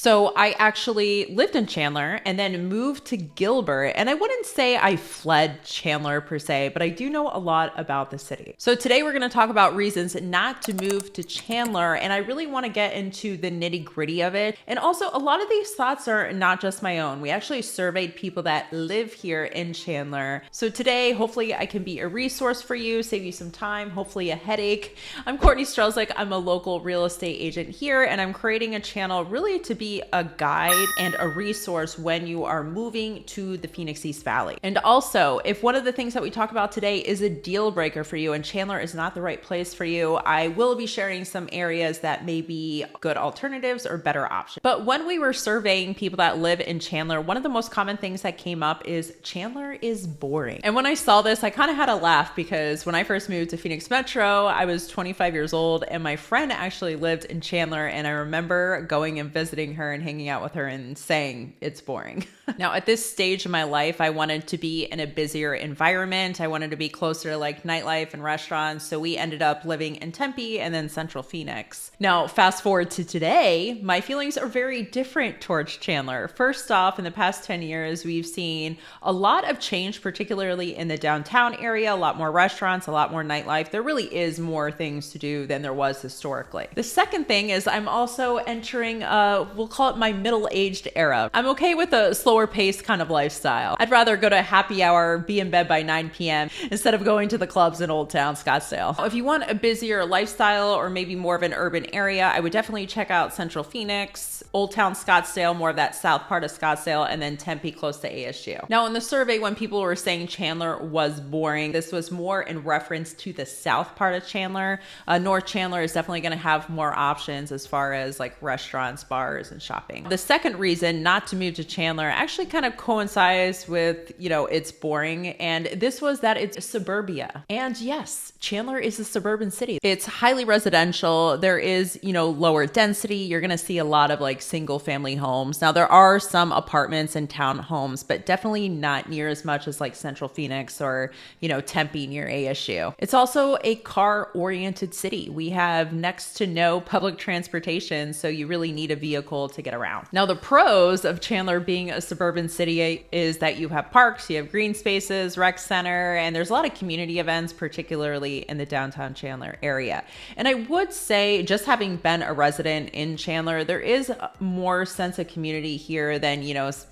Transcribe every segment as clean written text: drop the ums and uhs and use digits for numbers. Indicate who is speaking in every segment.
Speaker 1: So I actually lived in Chandler and then moved to Gilbert. And I wouldn't say I fled Chandler per se, but I do know a lot about the city. So today we're going to talk about reasons not to move to Chandler. And I really want to get into the nitty gritty of it. And also a lot of these thoughts are not just my own. We actually surveyed people that live here in Chandler. So today, hopefully I can be a resource for you, save you some time, hopefully a headache. I'm Courtney Strelzik. I'm a local real estate agent here, and I'm creating a channel really to be a guide and a resource when you are moving to the Phoenix East Valley. And also, if one of the things that we talk about today is a deal breaker for you and Chandler is not the right place for you, I will be sharing some areas that may be good alternatives or better options. But when we were surveying people that live in Chandler, one of the most common things that came up is Chandler is boring. And when I saw this, I kind of had a laugh because when I first moved to Phoenix Metro, I was 25 years old and my friend actually lived in Chandler, and I remember going and visiting her and hanging out with her and saying it's boring. Now, at this stage of my life, I wanted to be in a busier environment. I wanted to be closer to like nightlife and restaurants. So we ended up living in Tempe and then Central Phoenix. Now, fast forward to today, my feelings are very different towards Chandler. First off, in the past 10 years, we've seen a lot of change, particularly in the downtown area, a lot more restaurants, a lot more nightlife. There really is more things to do than there was historically. The second thing is I'm also entering, we'll call it my middle-aged era. I'm okay with a slower paced kind of lifestyle. I'd rather go to happy hour, be in bed by 9 p.m. instead of going to the clubs in Old Town Scottsdale. If you want a busier lifestyle or maybe more of an urban area, I would definitely check out Central Phoenix, Old Town Scottsdale, more of that south part of Scottsdale, and then Tempe close to ASU. Now in the survey, when people were saying Chandler was boring, this was more in reference to the south part of Chandler. North Chandler is definitely going to have more options as far as like restaurants, bars, and shopping. The second reason not to move to Chandler actually kind of coincides with, it's boring. And this was that it's suburbia. And yes, Chandler is a suburban city. It's highly residential. There is, lower density. You're going to see a lot of like single family homes. Now there are some apartments and townhomes, but definitely not near as much as like Central Phoenix or, Tempe near ASU. It's also a car oriented city. We have next to no public transportation, so you really need a vehicle to get around. Now the pros of Chandler being a suburban city is that you have parks, you have green spaces, rec center, and there's a lot of community events, particularly in the downtown Chandler area. And I would say, just having been a resident in Chandler, there is more sense of community here than,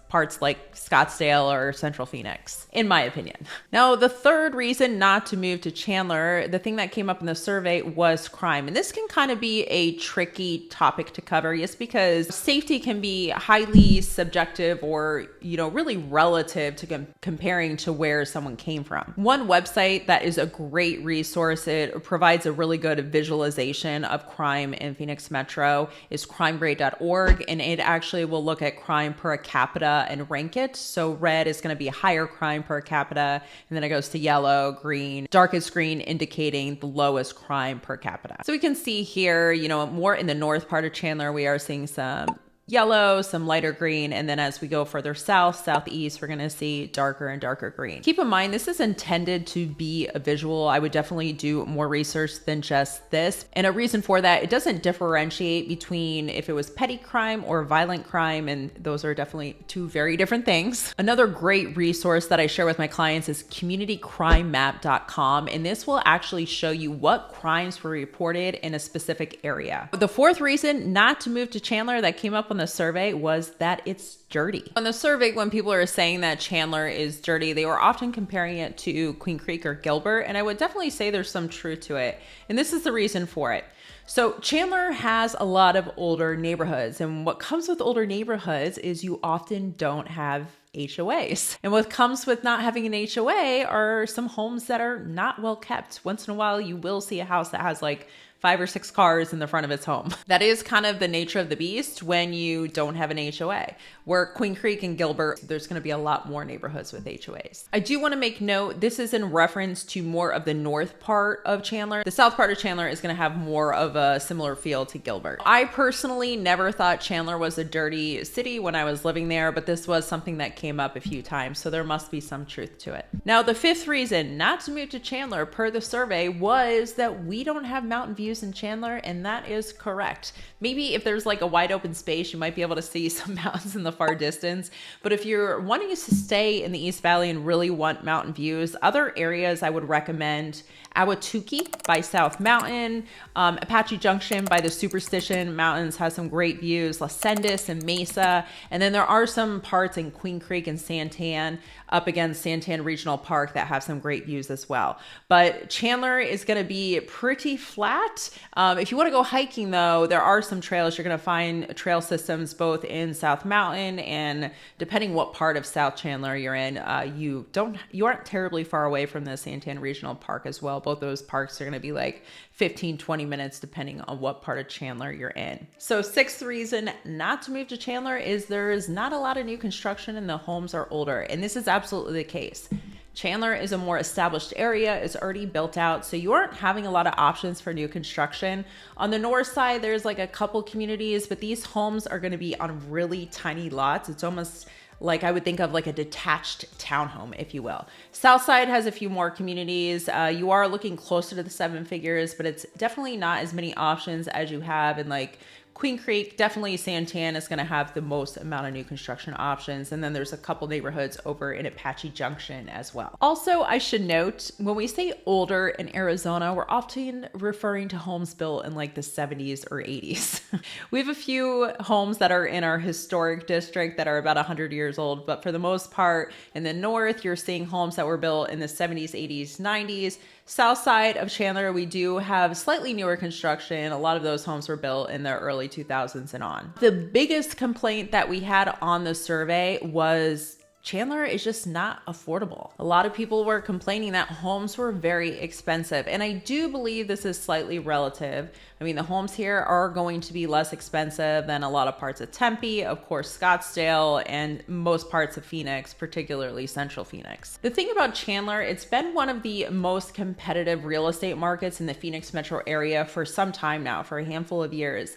Speaker 1: parts like Scottsdale or Central Phoenix, in my opinion. Now, the third reason not to move to Chandler, the thing that came up in the survey was crime. And this can kind of be a tricky topic to cover, just because safety can be highly subjective or, really relative to comparing to where someone came from. One website that is a great resource, it provides a really good visualization of crime in Phoenix Metro, is crimegrade.org. And it actually will look at crime per capita and rank it. So red is going to be higher crime per capita, and then it goes to yellow, green, darkest green indicating the lowest crime per capita. So we can see here, more in the north part of Chandler, we are seeing some yellow, some lighter green, and then as we go further south, southeast, we're going to see darker and darker green. Keep in mind, this is intended to be a visual. I would definitely do more research than just this. And a reason for that, it doesn't differentiate between if it was petty crime or violent crime, and those are definitely two very different things. Another great resource that I share with my clients is communitycrimemap.com, and this will actually show you what crimes were reported in a specific area. The fourth reason not to move to Chandler that came up on the survey was that it's dirty. On the survey, when people are saying that Chandler is dirty, they were often comparing it to Queen Creek or Gilbert, and I would definitely say there's some truth to it. And this is the reason for it. So Chandler has a lot of older neighborhoods, and what comes with older neighborhoods is you often don't have HOAs. And what comes with not having an HOA are some homes that are not well kept. Once in a while, you will see a house that has like 5 or 6 cars in the front of its home. That is kind of the nature of the beast when you don't have an HOA. Where Queen Creek and Gilbert, there's going to be a lot more neighborhoods with HOAs. I do want to make note, this is in reference to more of the north part of Chandler. The south part of Chandler is going to have more of a similar feel to Gilbert. I personally never thought Chandler was a dirty city when I was living there, but this was something that came up a few times, so there must be some truth to it. Now, the fifth reason not to move to Chandler per the survey was that we don't have mountain views views in Chandler? And that is correct. Maybe if there's like a wide open space, you might be able to see some mountains in the far distance. But if you're wanting to stay in the East Valley and really want mountain views, other areas I would recommend: Ahwatukee by South Mountain, Apache Junction by the Superstition Mountains has some great views, Las Sendas and Mesa. And then there are some parts in Queen Creek and Santan up against Santan Regional Park that have some great views as well. But Chandler is going to be pretty flat. If you want to go hiking though, there are some trails. You're going to find trail systems both in South Mountain, and depending what part of South Chandler you're in, you aren't terribly far away from the Santan Regional Park as well. Both those parks are going to be like 15-20 minutes depending on what part of Chandler you're in. So sixth reason not to move to Chandler is there is not a lot of new construction and the homes are older. And this is absolutely the case. Chandler is a more established area, it's already built out, so you aren't having a lot of options for new construction. On the north side, there's like a couple communities, but these homes are going to be on really tiny lots. It's almost like I would think of like a detached townhome, if you will. Southside has a few more communities. You are looking closer to the seven figures, but it's definitely not as many options as you have in like Queen Creek. Definitely Santan is going to have the most amount of new construction options. And then there's a couple neighborhoods over in Apache Junction as well. Also, I should note, when we say older in Arizona, we're often referring to homes built in like the 70s or 80s. We have a few homes that are in our historic district that are about 100 years old, but for the most part in the north, you're seeing homes that were built in the 70s, 80s, 90s. South side of Chandler, we do have slightly newer construction. A lot of those homes were built in the early 2000s and on. The biggest complaint that we had on the survey was Chandler is just not affordable. A lot of people were complaining that homes were very expensive. And I do believe this is slightly relative. I mean, the homes here are going to be less expensive than a lot of parts of Tempe, of course, Scottsdale, and most parts of Phoenix, particularly Central Phoenix. The thing about Chandler, it's been one of the most competitive real estate markets in the Phoenix metro area for some time now, for a handful of years,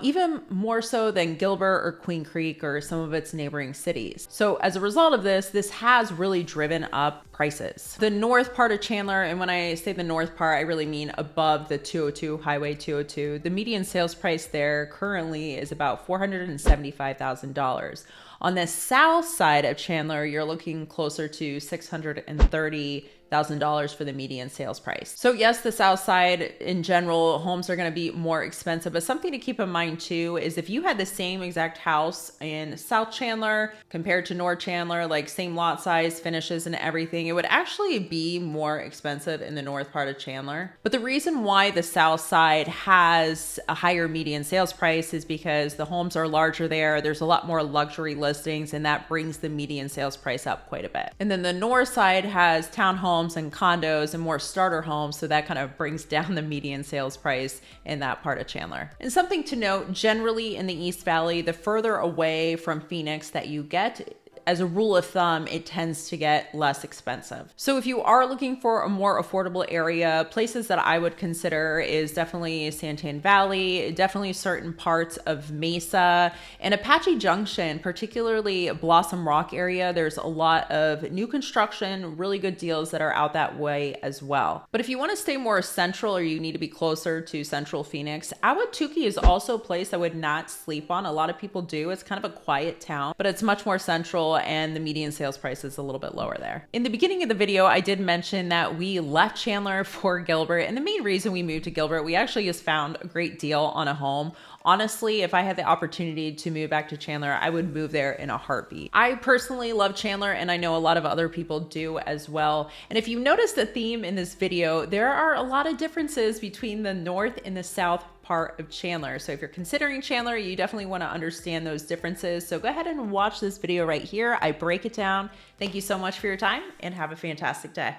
Speaker 1: even more so than Gilbert or Queen Creek or some of its neighboring cities. So as a result of this has really driven up prices. The north part of Chandler, and when I say the north part, I really mean above the 202, Highway 202, the median sales price there currently is about $475,000. On the south side of Chandler, you're looking closer to $630,000 for the median sales price. So yes, the south side in general, homes are going to be more expensive, but something to keep in mind too is if you had the same exact house in South Chandler compared to North Chandler, like same lot size, finishes and everything, it would actually be more expensive in the north part of Chandler. But the reason why the south side has a higher median sales price is because the homes are larger there. There's a lot more luxury listings, and that brings the median sales price up quite a bit. And then the north side has townhomes and condos and more starter homes, so that kind of brings down the median sales price in that part of Chandler. And something to note, generally in the East Valley, the further away from Phoenix that you get, as a rule of thumb, it tends to get less expensive. So if you are looking for a more affordable area, places that I would consider is definitely Santan Valley, definitely certain parts of Mesa, and Apache Junction, particularly Blossom Rock area. There's a lot of new construction, really good deals that are out that way as well. But if you want to stay more central or you need to be closer to Central Phoenix, Ahwatukee is also a place I would not sleep on. A lot of people do. It's kind of a quiet town, but it's much more central, and the median sales price is a little bit lower there. In the beginning of the video, I did mention that we left Chandler for Gilbert, and the main reason we moved to Gilbert, we actually just found a great deal on a home. Honestly, if I had the opportunity to move back to Chandler, I would move there in a heartbeat. I personally love Chandler, and I know a lot of other people do as well. And if you noticed the theme in this video, there are a lot of differences between the north and the south part of Chandler. So if you're considering Chandler, you definitely want to understand those differences. So go ahead and watch this video right here. I break it down. Thank you so much for your time and have a fantastic day.